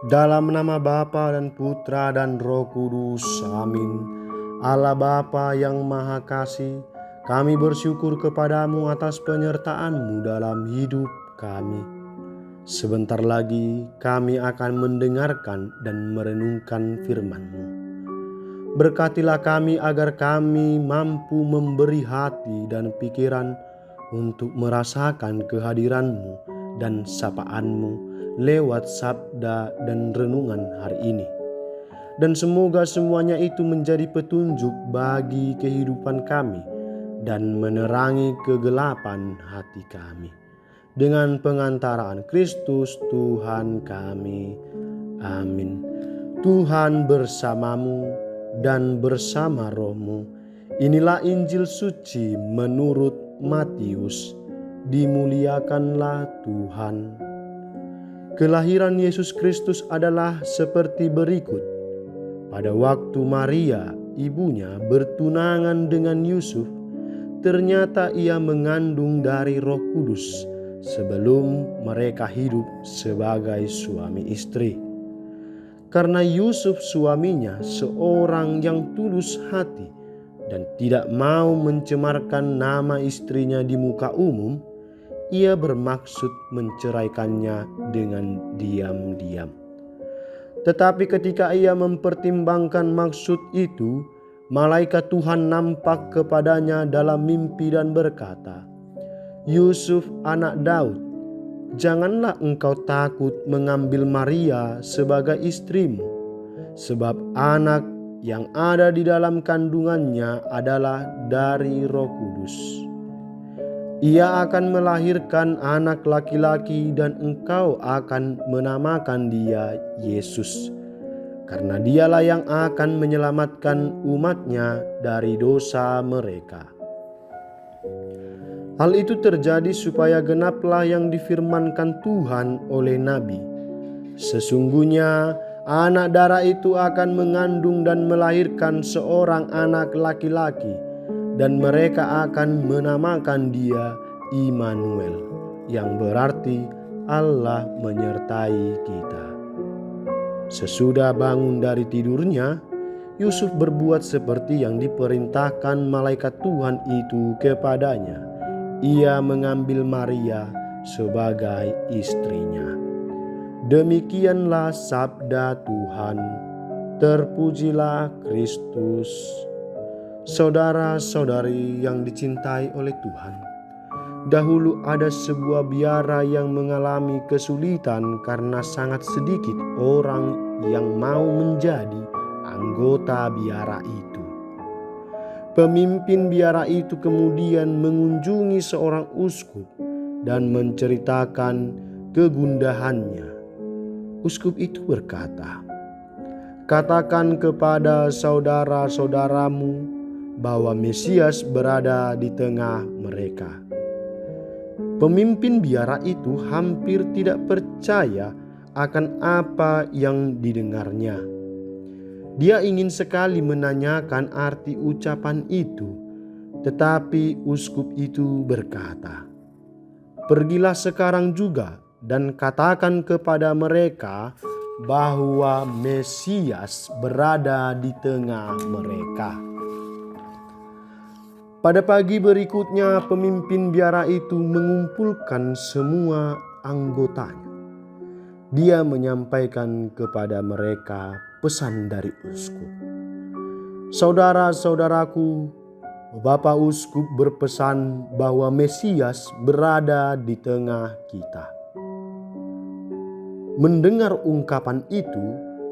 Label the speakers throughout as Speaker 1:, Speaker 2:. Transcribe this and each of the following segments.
Speaker 1: Dalam nama Bapa dan Putra dan Roh Kudus, amin. Allah Bapa yang Maha Kasih, kami bersyukur kepadamu atas penyertaan-Mu dalam hidup kami. Sebentar lagi kami akan mendengarkan dan merenungkan firman-Mu. Berkatilah kami agar kami mampu memberi hati dan pikiran untuk merasakan kehadiran-Mu dan sapaan-Mu lewat sabda dan renungan hari ini. Dan semoga semuanya itu menjadi petunjuk bagi kehidupan kami dan menerangi kegelapan hati kami. Dengan pengantaraan Kristus Tuhan kami. Amin. Tuhan bersamamu dan bersama rohmu. Inilah Injil suci menurut Matius. Dimuliakanlah Tuhan. Kelahiran Yesus Kristus adalah seperti berikut. Pada waktu Maria, ibunya, bertunangan dengan Yusuf, ternyata ia mengandung dari Roh Kudus sebelum mereka hidup sebagai suami istri. Karena Yusuf suaminya seorang yang tulus hati dan tidak mau mencemarkan nama istrinya di muka umum, ia bermaksud menceraikannya dengan diam-diam. Tetapi ketika ia mempertimbangkan maksud itu, malaikat Tuhan nampak kepadanya dalam mimpi dan berkata, "Yusuf anak Daud, janganlah engkau takut mengambil Maria sebagai istrimu, sebab anak yang ada di dalam kandungannya adalah dari Roh Kudus. Ia akan melahirkan anak laki-laki dan engkau akan menamakan dia Yesus, karena dialah yang akan menyelamatkan umatnya dari dosa mereka." Hal itu terjadi supaya genaplah yang difirmankan Tuhan oleh Nabi. "Sesungguhnya anak darah itu akan mengandung dan melahirkan seorang anak laki-laki, dan mereka akan menamakan dia Immanuel," yang berarti Allah menyertai kita. Sesudah bangun dari tidurnya, Yusuf berbuat seperti yang diperintahkan malaikat Tuhan itu kepadanya. Ia mengambil Maria sebagai istrinya. Demikianlah sabda Tuhan. Terpujilah Kristus. Saudara-saudari yang dicintai oleh Tuhan, dahulu ada sebuah biara yang mengalami kesulitan karena sangat sedikit orang yang mau menjadi anggota biara itu. Pemimpin biara itu kemudian mengunjungi seorang uskup dan menceritakan kegundahannya. Uskup itu berkata, "Katakan kepada saudara-saudaramu bahwa Mesias berada di tengah mereka." Pemimpin biara itu hampir tidak percaya akan apa yang didengarnya. Dia ingin sekali menanyakan arti ucapan itu, tetapi uskup itu berkata, "Pergilah sekarang juga dan katakan kepada mereka bahwa Mesias berada di tengah mereka." Pada pagi berikutnya, pemimpin biara itu mengumpulkan semua anggotanya. Dia menyampaikan kepada mereka pesan dari uskup. "Saudara-saudaraku, Bapak Uskup berpesan bahwa Mesias berada di tengah kita." Mendengar ungkapan itu,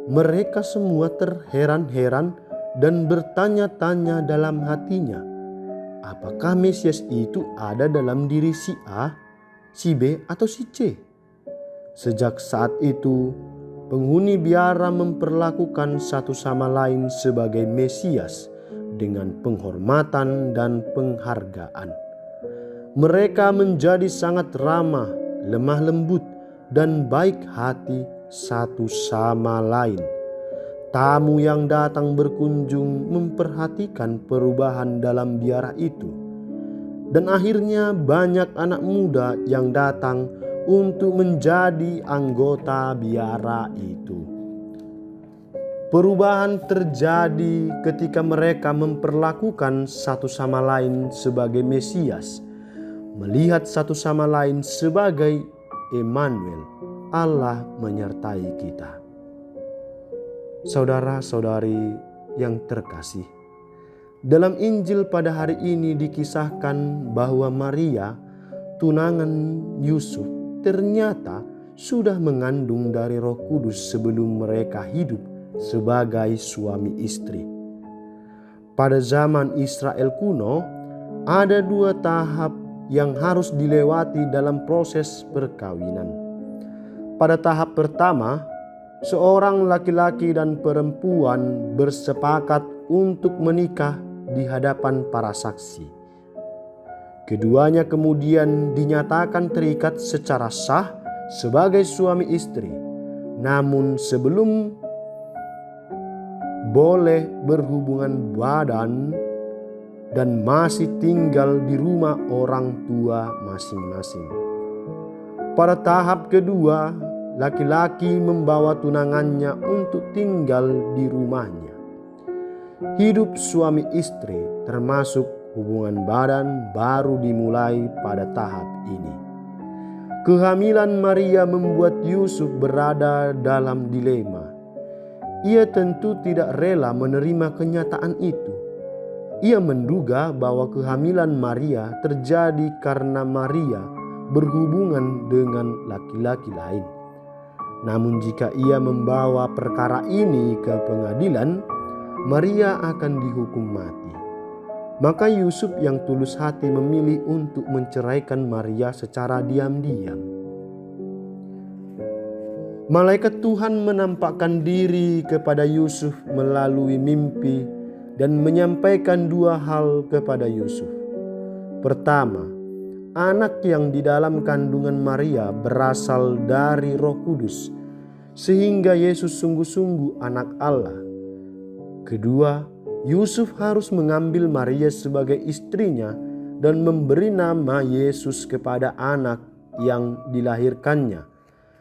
Speaker 1: mereka semua terheran-heran dan bertanya-tanya dalam hatinya, apakah Mesias itu ada dalam diri si A, si B, atau si C? Sejak saat itu, penghuni biara memperlakukan satu sama lain sebagai Mesias dengan penghormatan dan penghargaan. Mereka menjadi sangat ramah, lemah lembut, dan baik hati satu sama lain. Tamu yang datang berkunjung memperhatikan perubahan dalam biara itu. Dan akhirnya banyak anak muda yang datang untuk menjadi anggota biara itu. Perubahan terjadi ketika mereka memperlakukan satu sama lain sebagai Mesias, melihat satu sama lain sebagai Immanuel, Allah menyertai kita. Saudara-saudari yang terkasih, dalam Injil pada hari ini dikisahkan bahwa Maria, tunangan Yusuf, ternyata sudah mengandung dari Roh Kudus sebelum mereka hidup sebagai suami istri. Pada zaman Israel kuno, ada 2 tahap yang harus dilewati dalam proses perkawinan. Pada tahap pertama, seorang laki-laki dan perempuan bersepakat untuk menikah di hadapan para saksi. Keduanya kemudian dinyatakan terikat secara sah sebagai suami istri. Namun sebelum boleh berhubungan badan dan masih tinggal di rumah orang tua masing-masing. Pada tahap kedua, laki-laki membawa tunangannya untuk tinggal di rumahnya. Hidup suami istri termasuk hubungan badan baru dimulai pada tahap ini. Kehamilan Maria membuat Yusuf berada dalam dilema. Ia tentu tidak rela menerima kenyataan itu. Ia menduga bahwa kehamilan Maria terjadi karena Maria berhubungan dengan laki-laki lain. Namun jika ia membawa perkara ini ke pengadilan, Maria akan dihukum mati. Maka Yusuf yang tulus hati memilih untuk menceraikan Maria secara diam-diam. Malaikat Tuhan menampakkan diri kepada Yusuf melalui mimpi dan menyampaikan 2 hal kepada Yusuf. Pertama, anak yang di dalam kandungan Maria berasal dari Roh Kudus, sehingga Yesus sungguh-sungguh anak Allah. Kedua, Yusuf harus mengambil Maria sebagai istrinya dan memberi nama Yesus kepada anak yang dilahirkannya,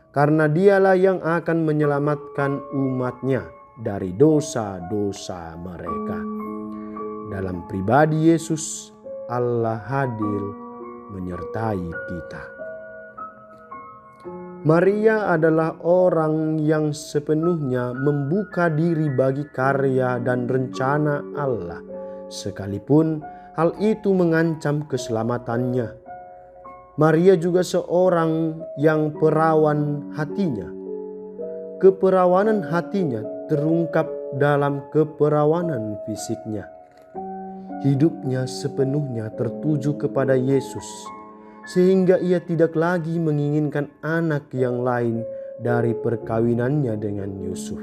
Speaker 1: karena dialah yang akan menyelamatkan umatnya dari dosa-dosa mereka. Dalam pribadi Yesus, Allah hadir menyertai kita. Maria adalah orang yang sepenuhnya membuka diri bagi karya dan rencana Allah, sekalipun hal itu mengancam keselamatannya. Maria juga seorang yang perawan hatinya. Keperawanan hatinya terungkap dalam keperawanan fisiknya. Hidupnya sepenuhnya tertuju kepada Yesus, sehingga ia tidak lagi menginginkan anak yang lain dari perkawinannya dengan Yusuf.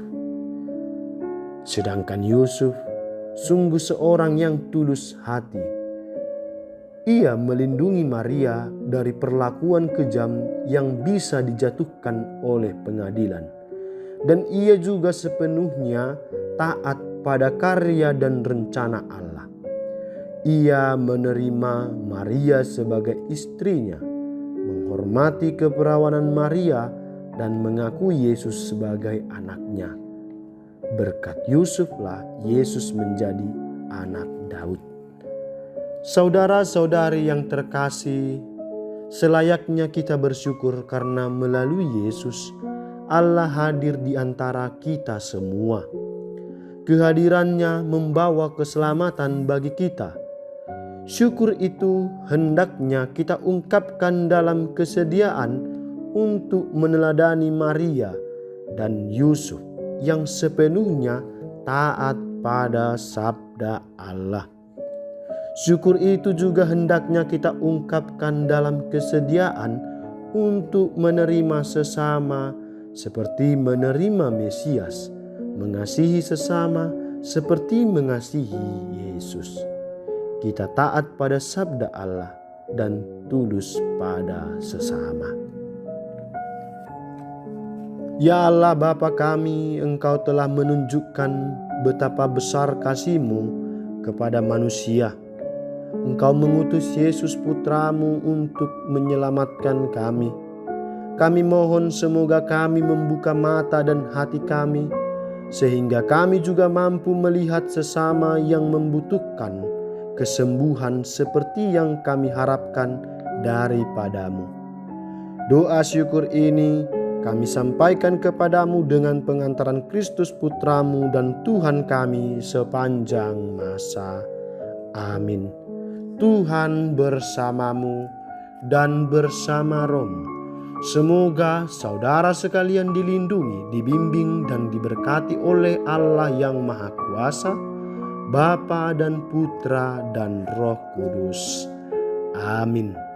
Speaker 1: Sedangkan Yusuf sungguh seorang yang tulus hati. Ia melindungi Maria dari perlakuan kejam yang bisa dijatuhkan oleh pengadilan. Dan ia juga sepenuhnya taat pada karya dan rencana Allah. Ia menerima Maria sebagai istrinya, menghormati keperawanan Maria, dan mengakui Yesus sebagai anaknya. Berkat Yusuflah Yesus menjadi anak Daud. Saudara-saudari yang terkasih, selayaknya kita bersyukur karena melalui Yesus, Allah hadir di antara kita semua. Kehadirannya membawa keselamatan bagi kita. Syukur itu hendaknya kita ungkapkan dalam kesediaan untuk meneladani Maria dan Yusuf yang sepenuhnya taat pada sabda Allah. Syukur itu juga hendaknya kita ungkapkan dalam kesediaan untuk menerima sesama seperti menerima Mesias, mengasihi sesama seperti mengasihi Yesus. Kita taat pada sabda Allah dan tulus pada sesama. Ya Allah Bapa kami, Engkau telah menunjukkan betapa besar kasih-Mu kepada manusia. Engkau mengutus Yesus Putramu untuk menyelamatkan kami. kami mohon semoga kami membuka mata dan hati kami, sehingga kami juga mampu melihat sesama yang membutuhkan kesembuhan seperti yang kami harapkan daripadamu. Doa syukur ini kami sampaikan kepadamu dengan pengantaran Kristus Putramu dan Tuhan kami sepanjang masa. Amin. Tuhan bersamamu dan bersama rohmu. Semoga saudara sekalian dilindungi, dibimbing dan diberkati oleh Allah yang Maha Kuasa, Bapa dan Putra dan Roh Kudus. Amin.